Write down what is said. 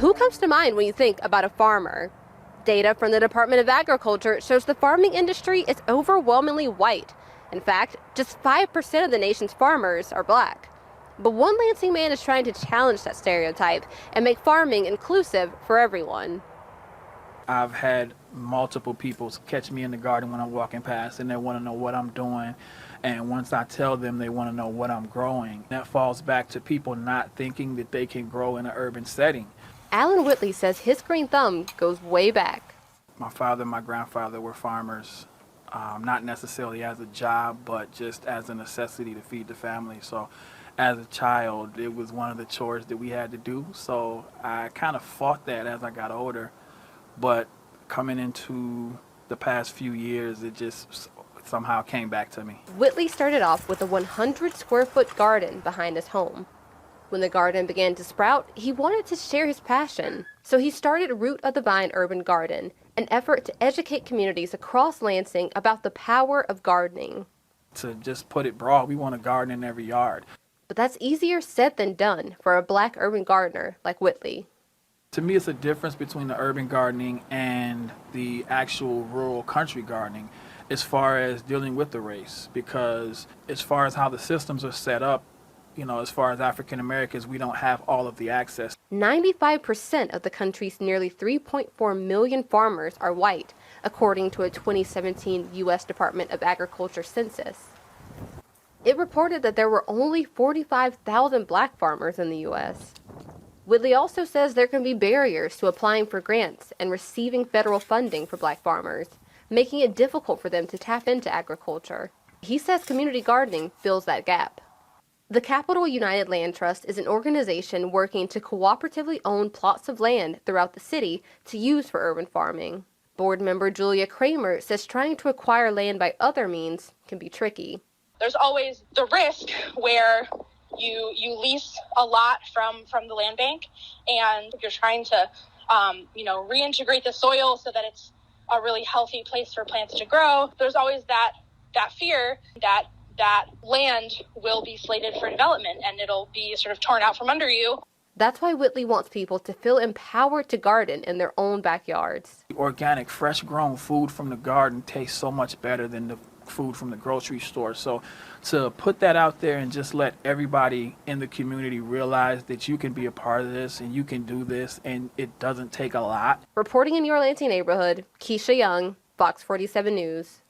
Who comes to mind when you think about a farmer? Data from the Department of Agriculture shows the farming industry is overwhelmingly white. In fact, just 5% of the nation's farmers are black. But one Lansing man is trying to challenge that stereotype and make farming inclusive for everyone. I've had multiple people catch me in the garden when I'm walking past and they want to know what I'm doing. And once I tell them, they want to know what I'm growing. That falls back to people not thinking that they can grow in an urban setting. Alan Whitley says his green thumb goes way back. My father and my grandfather were farmers, not necessarily as a job, but just as a necessity to feed the family. So as a child, it was one of the chores that we had to do. So I kind of fought that as I got older. But coming into the past few years, it just somehow came back to me. Whitley started off with a 100-square-foot garden behind his home. When the garden began to sprout, he wanted to share his passion. So he started Root of the Vine Urban Garden, an effort to educate communities across Lansing about the power of gardening. To just put it broad, we want a garden in every yard. But that's easier said than done for a black urban gardener like Whitley. To me, it's a difference between the urban gardening and the actual rural country gardening as far as dealing with the race. Because as far as how the systems are set up, as far as African Americans, we don't have all of the access. 95% of the country's nearly 3.4 million farmers are white, according to a 2017 U.S. Department of Agriculture census. It reported that there were only 45,000 black farmers in the U.S. Whitley also says there can be barriers to applying for grants and receiving federal funding for black farmers, making it difficult for them to tap into agriculture. He says community gardening fills that gap. The Capital United Land Trust is an organization working to cooperatively own plots of land throughout the city to use for urban farming. Board member Julia Kramer says trying to acquire land by other means can be tricky. There's always the risk where you lease a lot from the land bank, and you're trying to reintegrate the soil so that it's a really healthy place for plants to grow. There's always that fear that land will be slated for development and it'll be sort of torn out from under you. That's why Whitley wants people to feel empowered to garden in their own backyards. Organic, fresh grown food from the garden tastes so much better than the food from the grocery store. So to put that out there and just let everybody in the community realize that you can be a part of this and you can do this and it doesn't take a lot. Reporting in your Lansing neighborhood, Keisha Young, Fox 47 News.